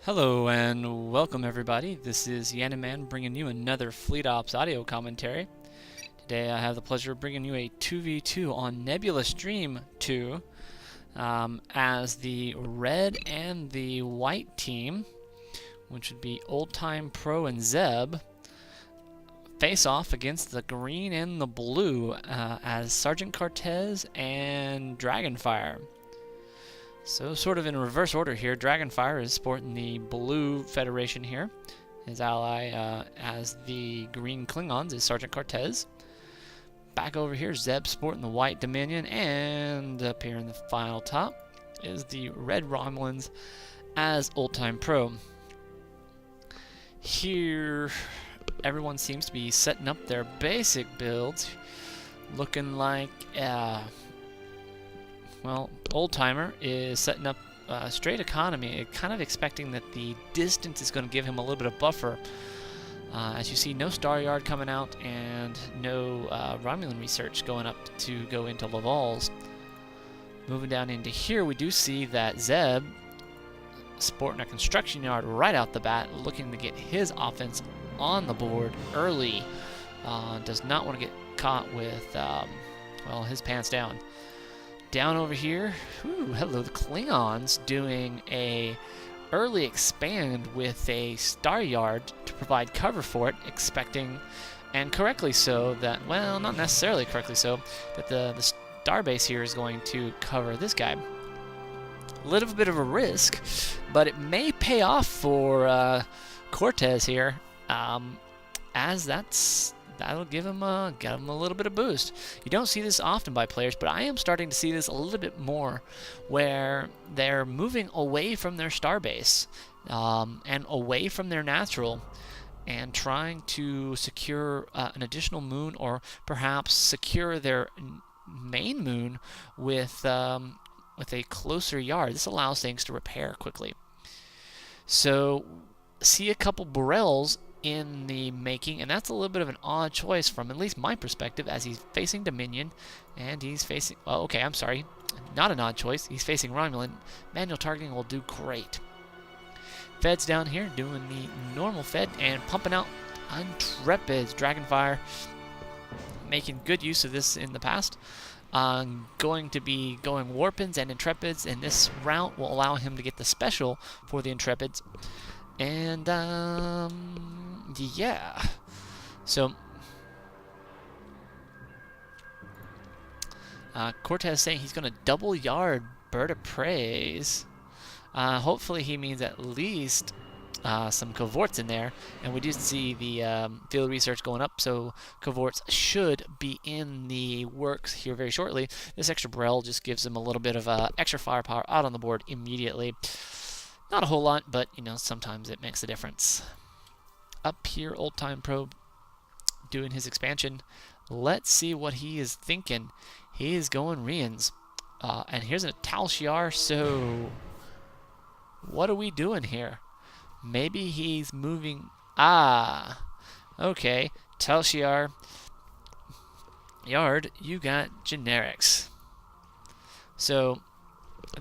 Hello and welcome everybody. This is Yanaman bringing you another Fleet Ops audio commentary. Today I have the pleasure of bringing you a 2v2 on Nebula Stream II as the red and the white team, which would be Old Time Pro and Zebh, face off against the green and the blue as Sgt.Cortez and Dragonfire. So sort of in reverse order here, Dragonfire is sporting the blue Federation here. His ally as the green Klingons is Sgt.Cortez. Back over here, Zebh sporting the white Dominion, and up here in the final top is the red Romulans as Old Time Pro. Here, everyone seems to be setting up their basic builds, looking like well, Old Timer is setting up straight economy, kind of expecting that the distance is going to give him a little bit of buffer. As you see, no Star Yard coming out and no Romulan research going up to go into Laval's. Moving down into here, we do see that Zebh sporting a construction yard right out the bat, looking to get his offense on the board early. Does not want to get caught with, well, his pants down. Down over here, hello, the Klingons doing a early expand with a star yard to provide cover for it, expecting, and correctly so, that, well, not necessarily correctly so, that the star base here is going to cover this guy. A little bit of a risk, but it may pay off for Cortez here, as that'll give him a little bit of boost. You don't see this often by players, but I am starting to see this a little bit more, where they're moving away from their starbase and away from their natural, and trying to secure an additional moon, or perhaps secure their main moon with a closer yard. This allows things to repair quickly. So, see a couple Borels in the making, and that's a little bit of an odd choice from at least my perspective, as he's facing Dominion, and he's facing, oh, okay, I'm sorry, not an odd choice, he's facing Romulan. Manual targeting will do great. Feds down here doing the normal Fed and pumping out Intrepids. Dragonfire making good use of this in the past. Going to be going Warpins and Intrepids, and this route will allow him to get the special for the Intrepids. And, yeah. So, Cortez saying he's going to double yard Bird of Preys. Hopefully he means at least some cohorts in there. And we do see the field research going up, so cohorts should be in the works here very shortly. This extra Brel just gives him a little bit of extra firepower out on the board immediately. Not a whole lot, but, you know, sometimes it makes a difference. Up here, Old Time Pro doing his expansion. Let's see what he is thinking. He is going Rians. And here's a Tal Shiar, so what are we doing here? Maybe he's moving... okay. Tal Shiar Yard, you got generics. So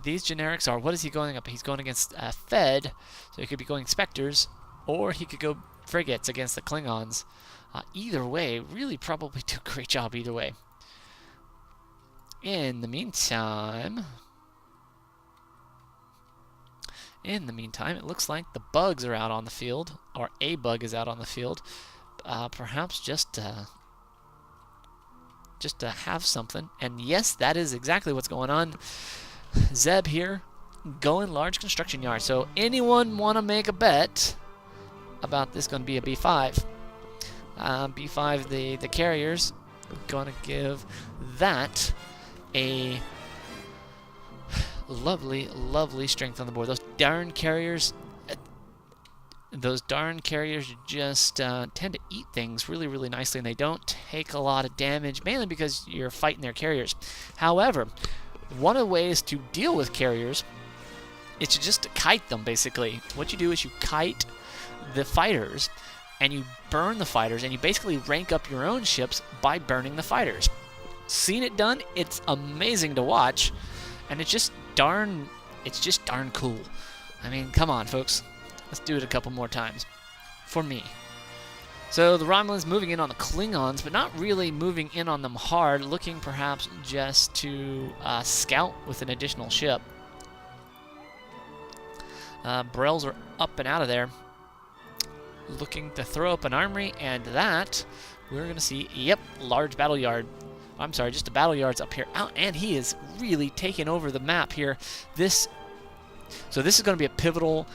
these generics are, what is he going up? He's going against Fed, so he could be going Spectres, or he could go Frigates against the Klingons. Either way, really probably do a great job either way. In the meantime, it looks like the bugs are out on the field, or a bug is out on the field. Perhaps just to have something. And yes, that is exactly what's going on. Zebh here, going large construction yard. So anyone want to make a bet about this going to be a B5? B5, the carriers, going to give that a lovely, lovely strength on the board. Those darn carriers just tend to eat things really, really nicely, and they don't take a lot of damage, mainly because you're fighting their carriers. However, one of the ways to deal with carriers is to just kite them, basically. What you do is you kite the fighters, and you burn the fighters, and you basically rank up your own ships by burning the fighters. Seen it done, it's amazing to watch, and it's just darn cool. I mean, come on, folks. Let's do it a couple more times. For me. So the Romulans moving in on the Klingons, but not really moving in on them hard, looking perhaps just to scout with an additional ship. Brels are up and out of there, looking to throw up an armory, and that we're going to see, yep, large battle yard. I'm sorry, just a battle yard's up here. Out, and he is really taking over the map here. So this is going to be a pivotal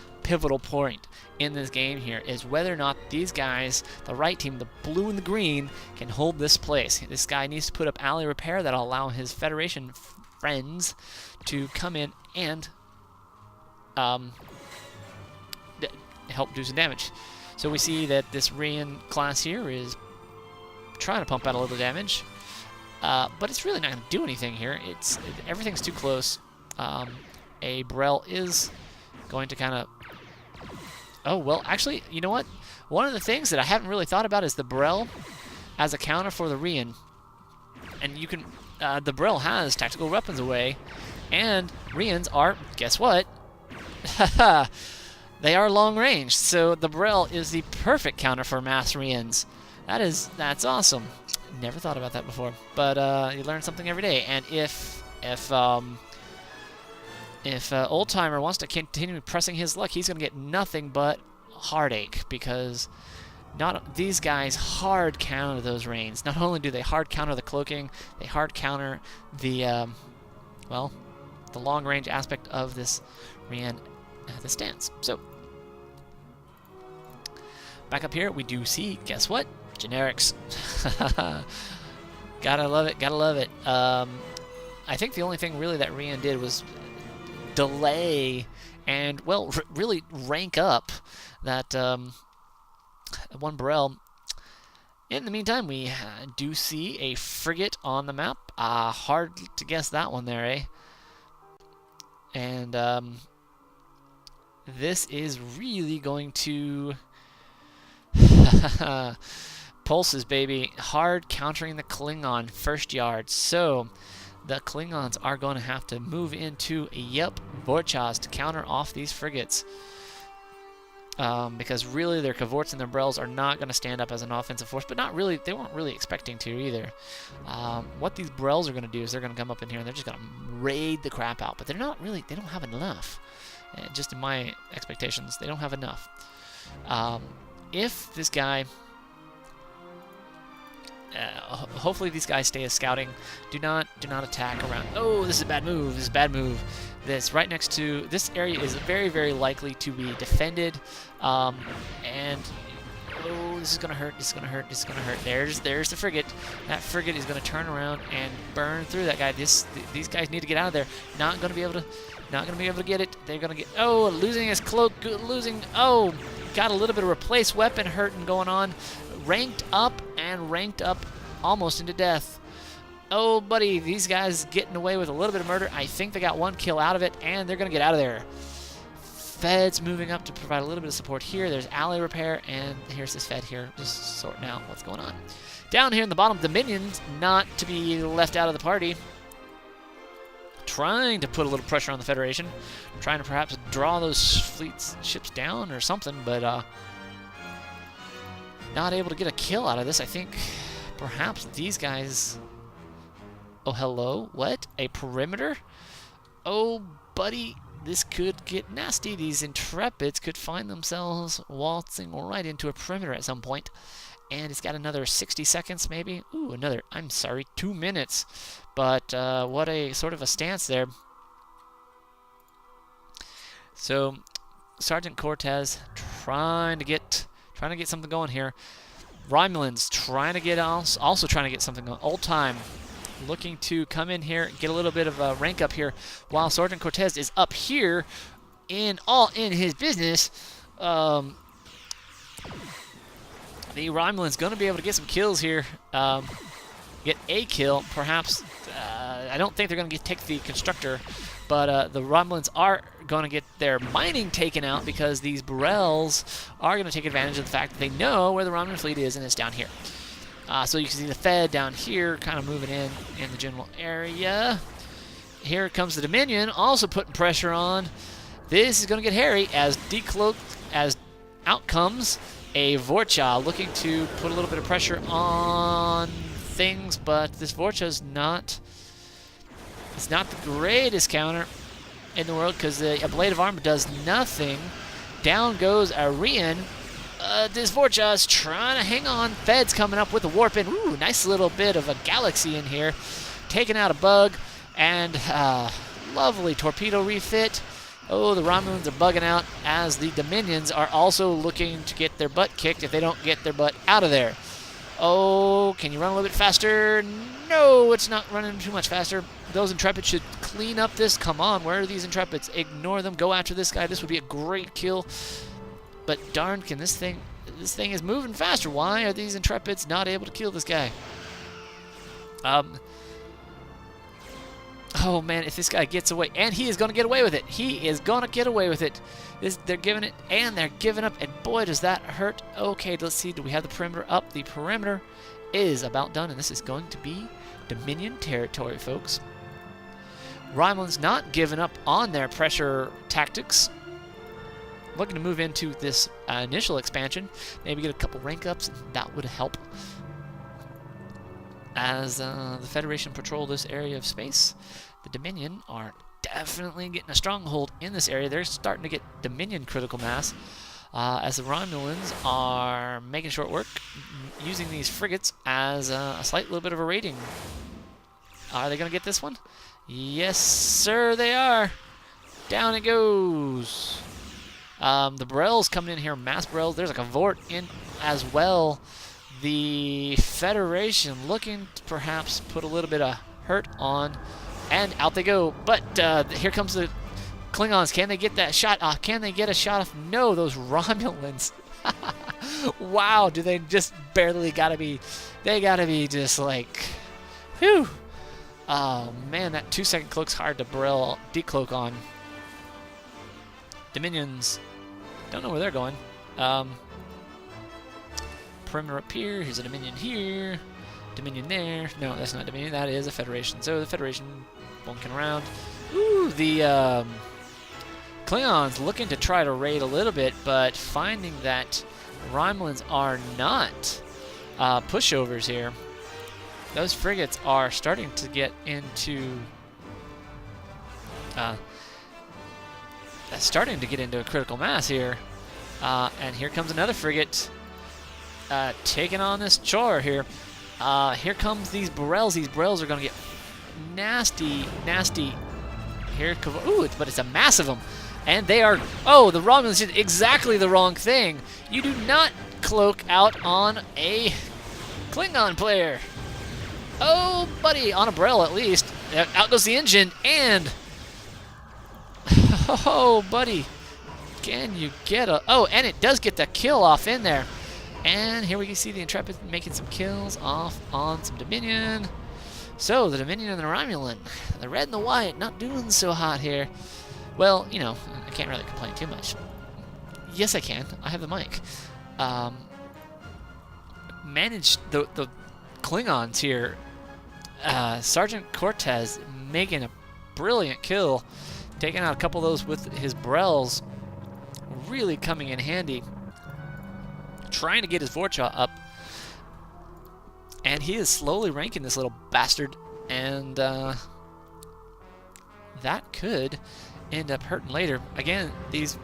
point in this game here, is whether or not these guys, the right team, the blue and the green, can hold this place. This guy needs to put up ally repair that'll allow his Federation friends to come in and help do some damage. So we see that this Rian class here is trying to pump out a little damage, but it's really not going to do anything here. Everything's too close. A Brel is going to kind of... Oh, well, actually, you know what? One of the things that I haven't really thought about is the Brel as a counter for the Rian. And you can... the Brel has tactical weapons away, and Rians are, guess what? They are long range, so the Brel is the perfect counter for mass Rians. That's awesome. Never thought about that before, but you learn something every day. And if Old Timer wants to continue pressing his luck, he's going to get nothing but heartache, because these guys hard counter those reigns. Not only do they hard counter the cloaking, they hard counter the the long range aspect of this Rian the stance. So back up here, we do see, guess what? Generics. Gotta love it, gotta love it. I think the only thing really that Rian did was delay and, well, really rank up that one Brel. In the meantime, we do see a frigate on the map. Hard to guess that one there, eh? And this is really going to... Pulses, baby. Hard countering the Klingon first yard. So the Klingons are going to have to move into, yep, Vorchas to counter off these frigates. Because really their cavorts and their Brels are not going to stand up as an offensive force, but not really, they weren't really expecting to either. What these Brels are going to do is they're going to come up in here and they're just going to raid the crap out, but they're not really, they don't have enough. Just in my expectations, they don't have enough. If this guy... hopefully these guys stay as scouting. Do not attack around. Oh, this is a bad move. This is a bad move. This right next to this area is very, very likely to be defended. And oh, this is gonna hurt. This is gonna hurt. This is gonna hurt. There's the frigate. That frigate is gonna turn around and burn through that guy. These guys need to get out of there. Not gonna be able to get it. They're gonna get. Oh, losing his cloak. Losing. Oh, got a little bit of replace weapon hurting going on. Ranked up almost into death. Oh, buddy, these guys getting away with a little bit of murder. I think they got one kill out of it, and they're going to get out of there. Fed's moving up to provide a little bit of support here. There's ally repair, and here's this Fed here just sorting out what's going on. Down here in the bottom, Dominions, not to be left out of the party. Trying to put a little pressure on the Federation. Trying to perhaps draw those ships down or something, but... not able to get a kill out of this. I think perhaps these guys... Oh, hello? What? A perimeter? Oh, buddy, this could get nasty. These Intrepids could find themselves waltzing right into a perimeter at some point. And it's got another 60 seconds, maybe? Ooh, another, I'm sorry, 2 minutes. But what a sort of a stance there. So, Sgt.Cortez trying to get something going here. Romulans trying to get also trying to get something going. Old Time looking to come in here, get a little bit of a rank up here, while Sgt.Cortez is up here in his business. The Romulan's going to be able to get some kills here. Get a kill, perhaps. I don't think they're going to take the constructor, but the Romulans are going to get their mining taken out because these Brels are going to take advantage of the fact that they know where the Romulan fleet is, and it's down here. So you can see the Fed down here kind of moving in the general area. Here comes the Dominion, also putting pressure on. This is going to get hairy as Decloaked as out comes a Vorcha looking to put a little bit of pressure on things, but this Vorcha is not, it's not the greatest counter in the world because a Blade of Armor does nothing. Down goes Arian. This Vorcha is trying to hang on. Fed's coming up with a warp in. Ooh, nice little bit of a galaxy in here. Taking out a bug, and lovely torpedo refit. Oh, the Romulans are bugging out as the Dominions are also looking to get their butt kicked if they don't get their butt out of there. Oh, can you run a little bit faster? No, it's not running too much faster. Those Intrepids should clean up this. Come on, where are these Intrepids? Ignore them. Go after this guy. This would be a great kill. But darn, can this thing is moving faster. Why are these Intrepids not able to kill this guy? Oh man, if this guy gets away, and he is going to get away with it. He is going to get away with it. They're giving it, and they're giving up, and boy, does that hurt. Okay, let's see. Do we have the perimeter up? The perimeter is about done, and this is going to be Dominion territory, folks. Romulans not giving up on their pressure tactics. Looking to move into this initial expansion. Maybe get a couple rank ups, and that would help. As the Federation patrol this area of space, the Dominion are definitely getting a stronghold in this area. They're starting to get Dominion critical mass, as the Romulans are making short work, using these frigates as a slight little bit of a rating. Are they going to get this one? Yes, sir, they are. Down it goes. The Brels coming in here, mass Brels. There's like a Vort in as well. The Federation looking to perhaps put a little bit of hurt on, and out they go. But here comes the Klingons. Can they get that shot off? Can they get a shot off? No, those Romulans. Wow, do they just barely gotta be, they gotta be just like, whew. Oh man, that 2-second cloak's hard to decloak on. Dominions, don't know where they're going. Perimeter up here, here's a Dominion here, Dominion there. No, that's not Dominion, that is a Federation. So the Federation bunking around. Ooh, the Klingons looking to try to raid a little bit, but finding that Romulans are not pushovers here. Those frigates are starting to get into a critical mass here. And here comes another frigate taking on this chore here. Here comes these Brels. These Brels are going to get nasty, nasty. Here, ooh, but it's a mass of them. And they are, oh, the Romulans did exactly the wrong thing. You do not cloak out on a Klingon player. Oh, buddy, on a Brel at least. Out goes the engine, and oh, buddy, can you get a, oh, and it does get the kill off in there. And here we can see the Intrepid making some kills off on some Dominion. So, the Dominion and the Romulan, the red and the white, not doing so hot here. Well, you know, I can't really complain too much. Yes, I can. I have the mic. Managed the Klingons here. Sgt.Cortez making a brilliant kill, taking out a couple of those with his Brels, really coming in handy. Trying to get his Vorcha up, and he is slowly ranking this little bastard, and that could end up hurting later. Again, these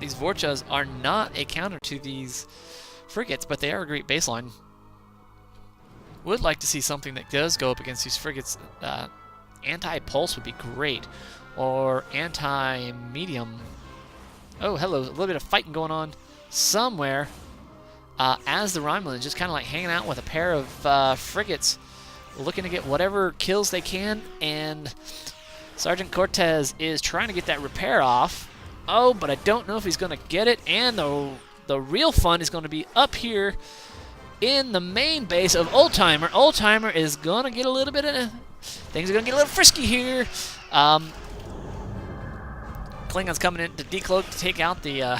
Vorchas are not a counter to these frigates, but they are a great baseline. Would like to see something that does go up against these frigates. Anti-pulse would be great, or anti-medium. Oh, hello, a little bit of fighting going on somewhere, as the Romulans just kind of like hanging out with a pair of frigates, looking to get whatever kills they can, and Sgt.Cortez is trying to get that repair off. Oh, but I don't know if he's going to get it, and the real fun is going to be up here in the main base of Old Timer. Old Timer is going to get a little bit of, things are going to get a little frisky here. Klingons coming in to decloak to take out the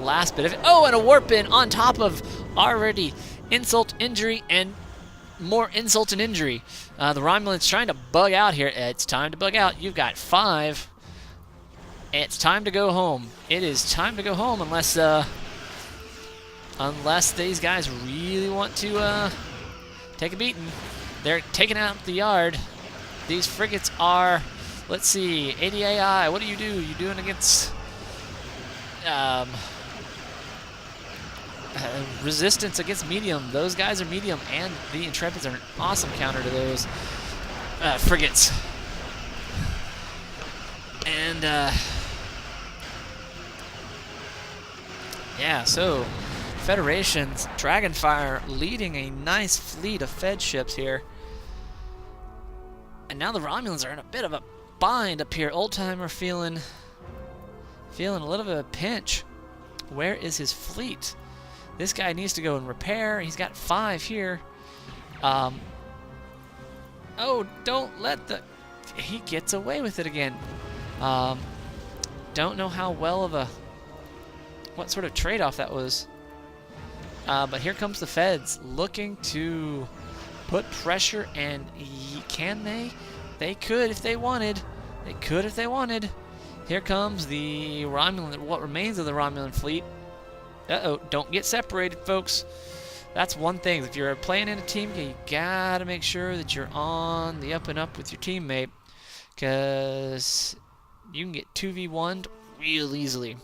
last bit of it. Oh, and a warp in on top of already insult, injury, and more insult and injury. The Romulans trying to bug out here. It's time to bug out. You've got 5. It's time to go home. It is time to go home unless these guys really want to take a beating. They're taking out the yard. These frigates are, let's see, ADAI, what do? You doing against resistance against medium. Those guys are medium, and the Intrepids are an awesome counter to those frigates. And yeah, so Federation's Dragonfire leading a nice fleet of Fed ships here. And now the Romulans are in a bit of a bind up here. Oldtimer feeling a little bit of a pinch. Where is his fleet? This guy needs to go and repair. He's got 5 here. Oh, don't let the... He gets away with it again. Don't know how well of a... What sort of trade-off that was. But here comes the Feds looking to put pressure, and can they? They could if they wanted. They could if they wanted. Here comes the Romulan, what remains of the Romulan fleet. Uh-oh, don't get separated, folks. That's one thing. If you're playing in a team, you gotta make sure that you're on the up and up with your teammate, because you can get 2v1'd real easily.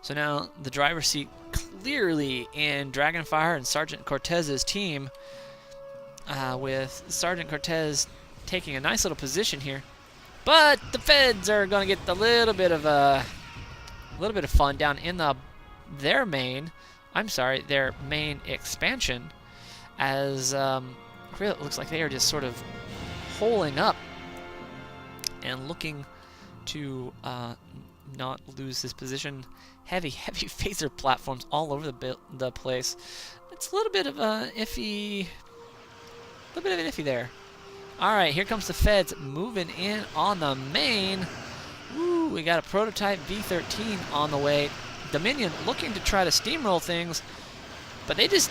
So now the driver's seat clearly in Dragonfire and Sgt.Cortez's team, with Sgt.Cortez taking a nice little position here. But the Feds are going to get a little bit of fun down in their main expansion, as really it looks like they are just sort of holing up and looking to not lose this position. Heavy phaser platforms all over the place. It's a little bit of an iffy there. All right, here comes the Feds moving in on the main. Ooh, we got a prototype V13 on the way. Dominion looking to try to steamroll things, but they just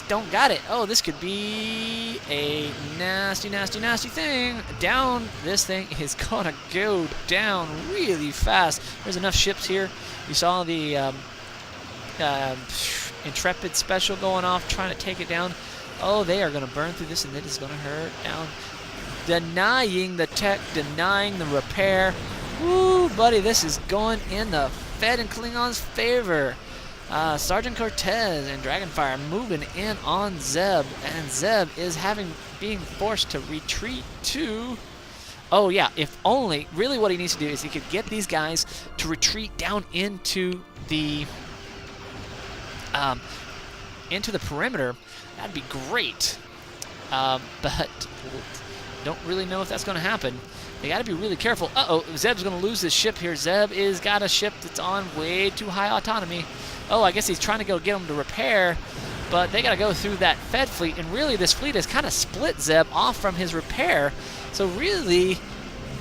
don't got it. Oh, this could be a nasty thing. Down, this thing is gonna go down really fast. There's enough ships here. You saw the Intrepid special going off, trying to take it down. Oh, they are gonna burn through this, and it is gonna hurt down. Denying the tech, denying the repair. Woo, buddy, this is going in the Fed and Klingon's favor. Sgt.Cortez and Dragonfire moving in on Zebh, and Zebh is being forced to retreat to... Oh yeah, if only, really what he needs to do is he could get these guys to retreat down into the perimeter. That'd be great. But don't really know if that's going to happen. They got to be really careful. Uh-oh, Zeb's going to lose his ship here. Zebh is got a ship that's on way too high autonomy. Oh, I guess he's trying to go get them to repair, but they got to go through that Fed fleet, and really this fleet has kind of split Zebh off from his repair. So really,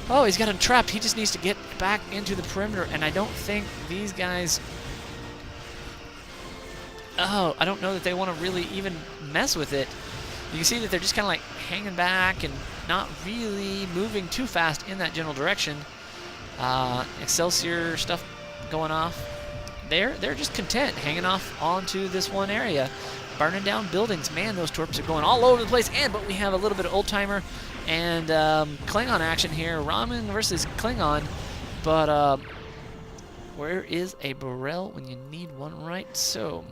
oh, he's got him trapped. He just needs to get back into the perimeter, and I don't think these guys... Oh, I don't know that they want to really even mess with it. You can see that they're just kind of like hanging back and not really moving too fast in that general direction. Excelsior stuff going off. They're just content hanging off onto this one area, burning down buildings. Man, those torps are going all over the place. But we have a little bit of old-timer and Klingon action here. Romulan versus Klingon. But where is a Burrell when you need one, right? So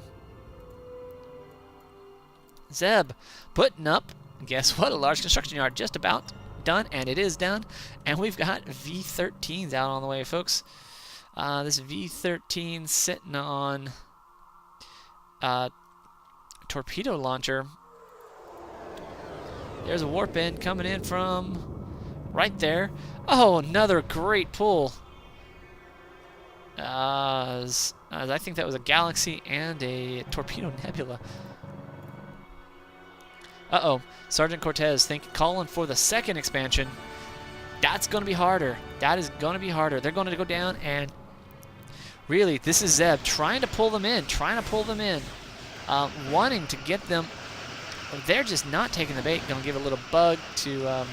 Zebh putting up, guess what, a large construction yard just about done, and it is done. And we've got V13s out on the way, folks. This V13 sitting on torpedo launcher. There's a warp end coming in from right there. Oh, another great pull. As I think that was a Galaxy and a torpedo Nebula. Uh-oh, Sgt.Cortez calling for the second expansion. That's going to be harder. That is going to be harder. They're going to go down, and really, this is Zebh trying to pull them in, wanting to get them. They're just not taking the bait. Going to give a little bug to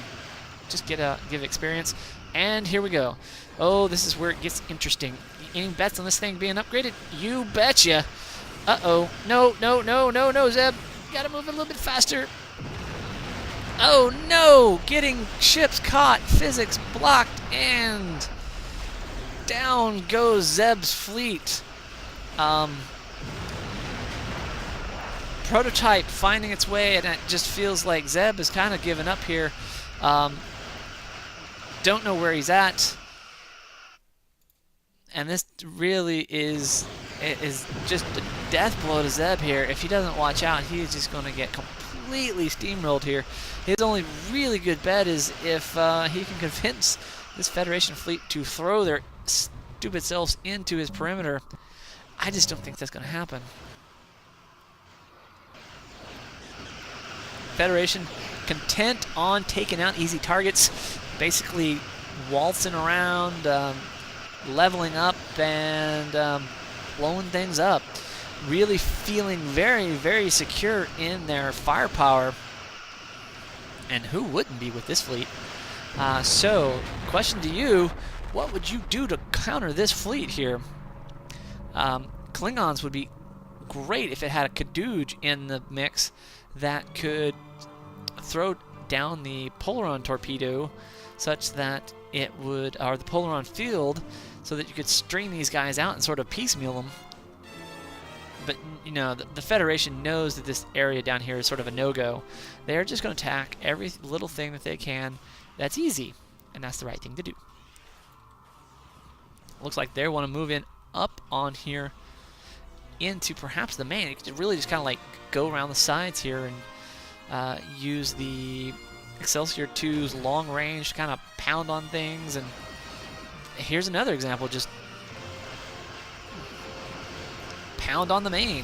just give experience. And here we go. Oh, this is where it gets interesting. Any bets on this thing being upgraded? You betcha. Uh-oh. No, no, no, no, no, Zebh. You gotta move a little bit faster. Oh, no! Getting ships caught. Physics blocked. And down goes Zeb's fleet. Prototype finding its way, and it just feels like Zebh is kind of giving up here. Don't know where he's at. And this really is just a death blow to Zebh here. If he doesn't watch out, he's just going to get completely steamrolled here. His only really good bet is if he can convince this Federation fleet to throw their stupid selves into his perimeter. I just don't think that's going to happen. Federation content on taking out easy targets, basically waltzing around, leveling up and blowing things up. Really feeling very, very secure in their firepower. And who wouldn't be with this fleet? So, question to you, what would you do to counter this fleet here? Klingons would be great if it had a Caduge in the mix that could throw down the Polaron torpedo such that it would, or the Polaron field, so that you could string these guys out and sort of piecemeal them. But, you know, the Federation knows that this area down here is sort of a no-go. They're just going to attack every little thing that they can. That's easy, and that's the right thing to do. Looks like they want to move in up on here into perhaps the main. It could really just kind of like go around the sides here and use the Excelsior 2's long range to kind of pound on things. And here's another example, just pound on the main.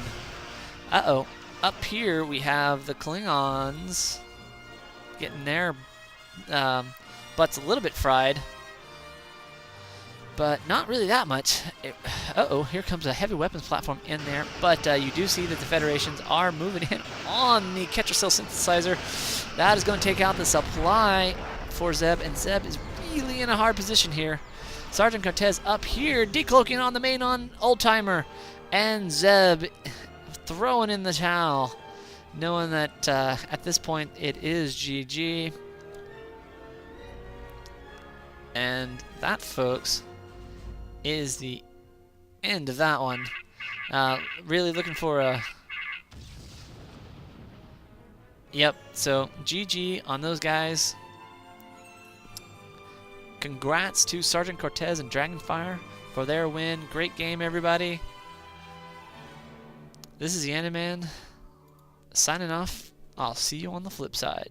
Uh-oh. Up here we have the Klingons getting their butts a little bit fried, but not really that much. Uh-oh, here comes a heavy weapons platform in there, but you do see that the Federations are moving in on the Ketracel synthesizer. That is going to take out the supply for Zebh, and Zebh is really in a hard position here. Sgt.Cortez up here, decloaking on the main on Oldtimer, and Zebh throwing in the towel, knowing that at this point it is GG. And that, folks, is the end of that one. Really looking for a... Yep, so GG on those guys. Congrats to Sgt.Cortez and Dragonfire for their win. Great game, everybody. This is the Animan signing off. I'll see you on the flip side.